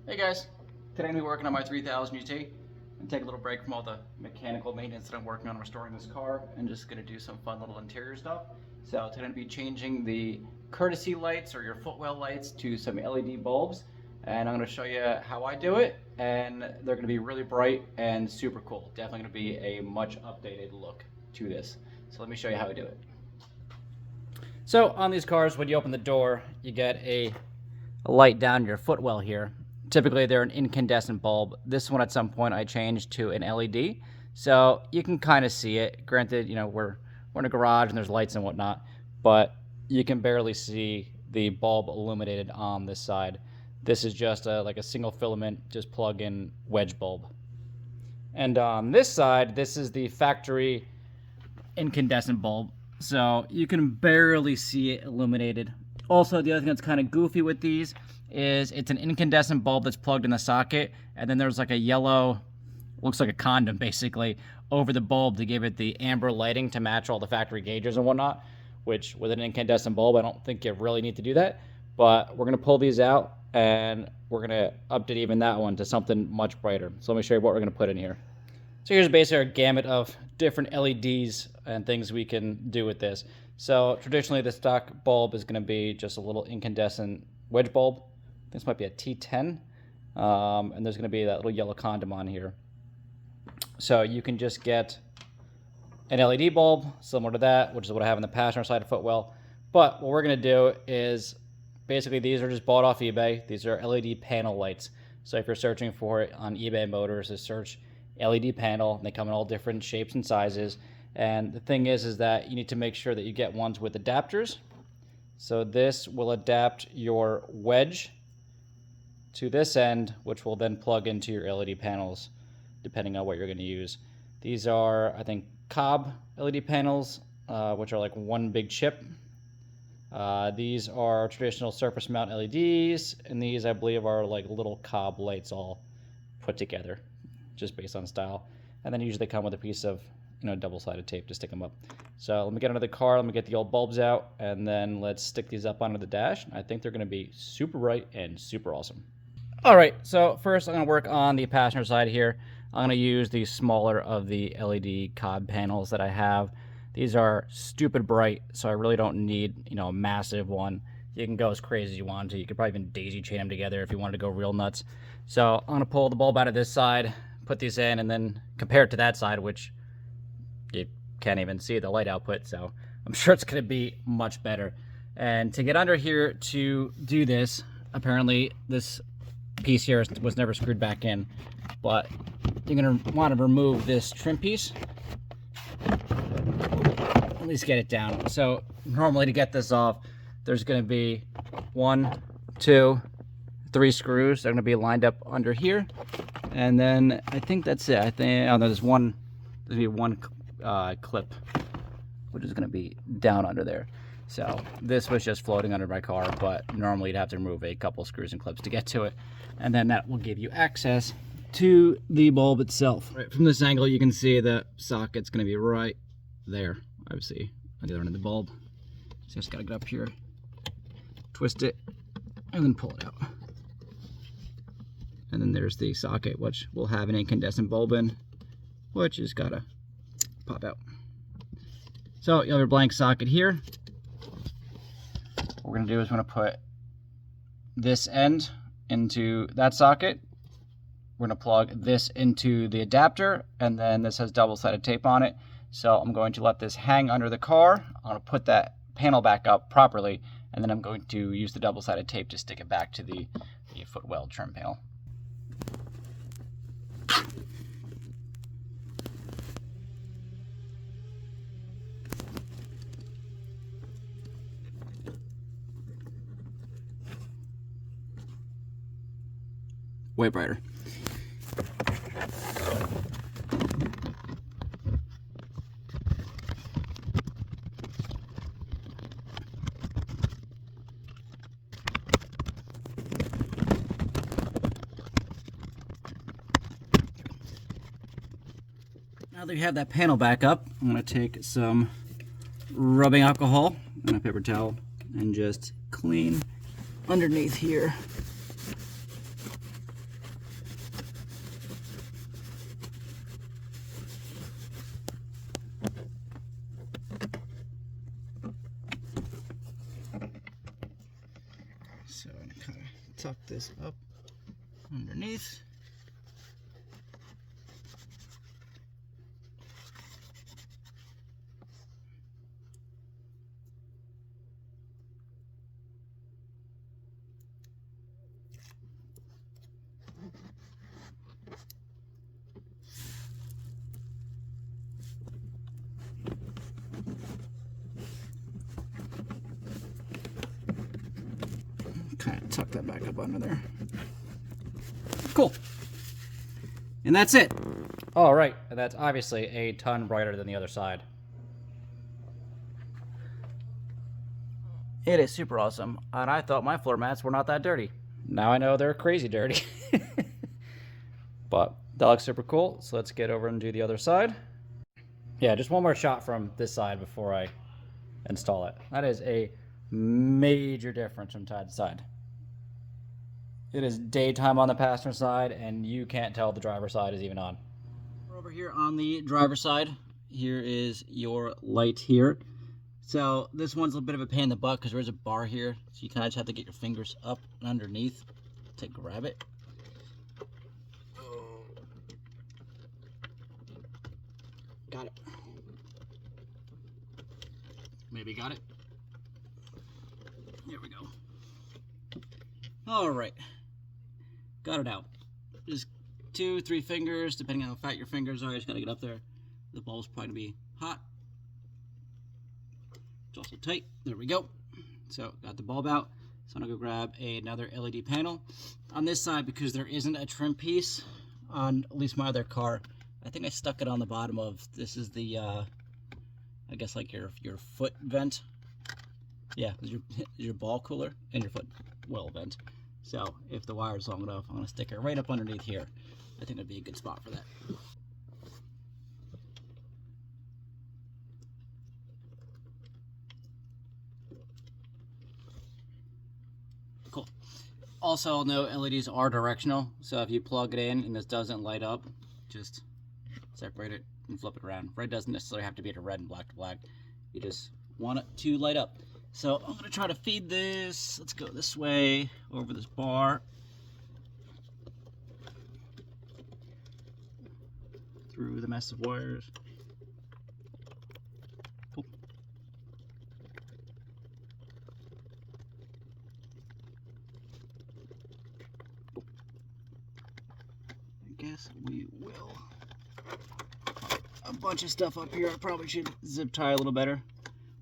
Hey guys, today I'm going to be working on my 3000 UT and take a little break from all the mechanical maintenance that I'm working on restoring this car and just going to do some fun little interior stuff. So today I'm going to be changing the courtesy lights or your footwell lights to some LED bulbs, and I'm going to show you how I do it, and they're going to be really bright and super cool. Definitely going to be a much updated look to this. So let me show you how I do it. So on these cars, when you open the door, you get a light down your footwell here. Typically they're an incandescent bulb. This one at some point I changed to an LED, so you can kind of see it. Granted, you know, we're in a garage and there's lights and whatnot, but you can barely see the bulb illuminated on this side. This is just like a single filament, just plug-in wedge bulb. And on this side, this is the factory incandescent bulb, so you can barely see it illuminated. Also, the other thing that's kind of goofy with these is it's an incandescent bulb that's plugged in the socket, and then there's like a yellow, looks like a condom basically, over the bulb to give it the amber lighting to match all the factory gauges and whatnot, which with an incandescent bulb, I don't think you really need to do that. But we're gonna pull these out and we're gonna update even that one to something much brighter. So let me show you what we're gonna put in here. So here's basically our gamut of different LEDs and things we can do with this. So traditionally the stock bulb is gonna be just a little incandescent wedge bulb. This might be a T10, and there's going to be that little yellow condom on here. So you can just get an LED bulb similar to that, which is what I have on the passenger side of footwell. But what we're going to do is basically these are just bought off eBay. These are LED panel lights. So if you're searching for it on eBay Motors, just search LED panel. And they come in all different shapes and sizes. And the thing is that you need to make sure that you get ones with adapters. So this will adapt your wedge to this end, which will then plug into your LED panels depending on what you're going to use. These are, I think, COB LED panels, which are like one big chip. These are traditional surface mount LEDs, and these I believe are like little COB lights all put together just based on style. And then usually they come with a piece of, you know, double-sided tape to stick them up. So let me get under the car, let me get the old bulbs out, and then let's stick these up onto the dash. I think they're going to be super bright and super awesome. All right, so first I'm going to work on the passenger side here. I'm going to use the smaller of the LED COB panels that I have. These are stupid bright, so I really don't need, you know, a massive one. You can go as crazy as you want to. You could probably even daisy chain them together if you wanted to go real nuts. So I'm going to pull the bulb out of this side, put these in, and then compare it to that side, which you can't even see the light output, so I'm sure it's going to be much better. And to get under here to do this, apparently this piece here was never screwed back in, but you're going to want to remove this trim piece, at least get it down. So normally to get this off, there's going to be 1, 2, 3 screws. They're going to be lined up under here, and then I think that's it. I think there's going to be one clip, which is going to be down under there. So this was just floating under my car, but normally you'd have to remove a couple screws and clips to get to it, and then that will give you access to the bulb itself. Right from this angle, you can see the socket's going to be right there, obviously, on the other end of the bulb. So just got to get up here, twist it, and then pull it out. And then there's the socket, which will have an incandescent bulb in, which is got to pop out. So you have your blank socket here. What we're going to do is we're going to put this end into that socket. We're going to plug this into the adapter, and then this has double-sided tape on it. So I'm going to let this hang under the car. I'm going to put that panel back up properly, and then I'm going to use the double-sided tape to stick it back to the footwell trim panel. Way brighter. Now that we have that panel back up, I'm going to take some rubbing alcohol and a paper towel and just clean underneath here. tuck this up underneath. Kind of tuck that back up under there. Cool. And that's it. All right, and that's obviously a ton brighter than the other side. It is super awesome, and I thought my floor mats were not that dirty. Now I know they're crazy dirty. But that looks super cool, so let's get over and do the other side. Yeah, just one more shot from this side before I install it. That is a major difference from side to side. It is daytime on the passenger side, and you can't tell the driver's side is even on. We're over here on the driver's side. Here is your light here. So this one's a bit of a pain in the butt because there's a bar here, so you kind of just have to get your fingers up and underneath to grab it. Got it. Maybe got it. There we go. All right. Got it out. Just 2-3 fingers, depending on how fat your fingers are. You just gotta get up there. The bulb's probably gonna be hot. It's also tight. There we go. So got the bulb out. So I'm gonna go grab another LED panel. On this side, because there isn't a trim piece on at least my other car, I think I stuck it on the bottom of, this is the, I guess like your foot vent. Yeah, your ball cooler and your foot well vent. So if the wire is long enough, I'm gonna stick it right up underneath here. I think that'd be a good spot for that. Cool. Also, no, LEDs are directional, so if you plug it in and this doesn't light up, just separate it and flip it around. Red doesn't necessarily have to be to red and black to black. You just want it to light up. So I'm gonna try to feed this. Let's go this way over this bar. Through the mess of wires. Cool. I guess we will. A bunch of stuff up here I probably should zip tie a little better.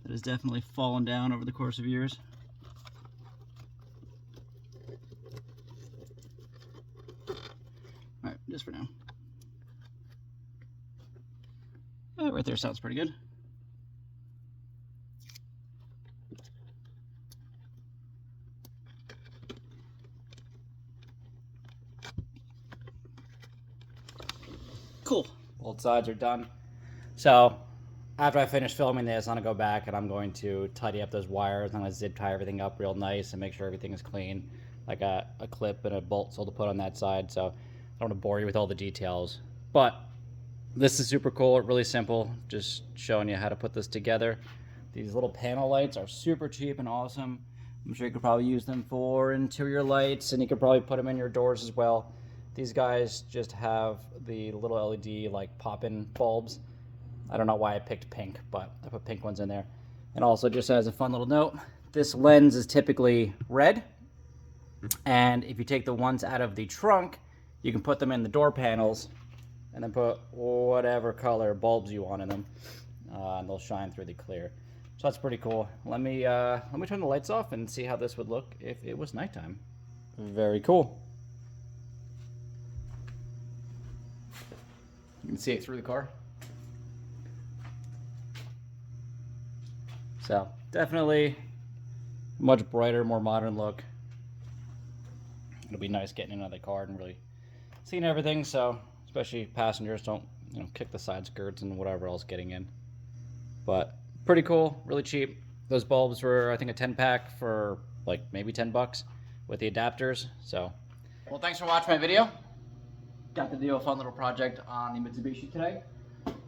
That has definitely fallen down over the course of years. Alright, just for now. Right there sounds pretty good. Cool. Both sides are done. So after I finish filming this, I'm gonna go back and I'm going to tidy up those wires. I'm gonna zip tie everything up real nice and make sure everything is clean. I got a clip and a bolt to put on that side, so I don't want to bore you with all the details. But this is super cool, really simple, just showing you how to put this together. These little panel lights are super cheap and awesome. I'm sure you could probably use them for interior lights, and you could probably put them in your doors as well. These guys just have the little LED like pop-in bulbs. I don't know why I picked pink, but I put pink ones in there. And also, just as a fun little note, this lens is typically red, and if you take the ones out of the trunk, you can put them in the door panels and then put whatever color bulbs you want in them, and they'll shine through the clear. So that's pretty cool. Let me turn the lights off and see how this would look if it was nighttime. Very cool. You can see it through the car. So definitely much brighter, more modern look. It'll be nice getting into the car and really seeing everything. So especially passengers don't, kick the side skirts and whatever else getting in. But pretty cool, really cheap. Those bulbs were, I think, a 10-pack for like maybe 10 bucks with the adapters. So, well, thanks for watching my video. Got to do a fun little project on the Mitsubishi today.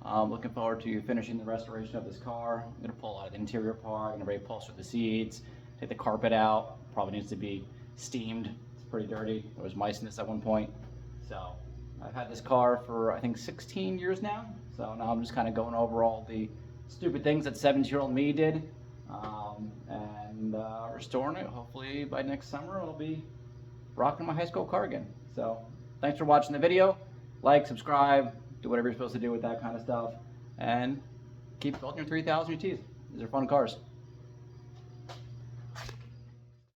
I'm looking forward to finishing the restoration of this car. I'm gonna pull out the interior part, I'm gonna reupholster the seats, take the carpet out. Probably needs to be steamed pretty dirty. There was mice in this at one point. So I've had this car for I think 16 years now. So now I'm just kind of going over all the stupid things that 17-year-old me did, and restoring it. Hopefully by next summer I'll be rocking my high school car again. So thanks for watching the video. Like, subscribe, do whatever you're supposed to do with that kind of stuff, and keep building your 3000 UTs. These are fun cars.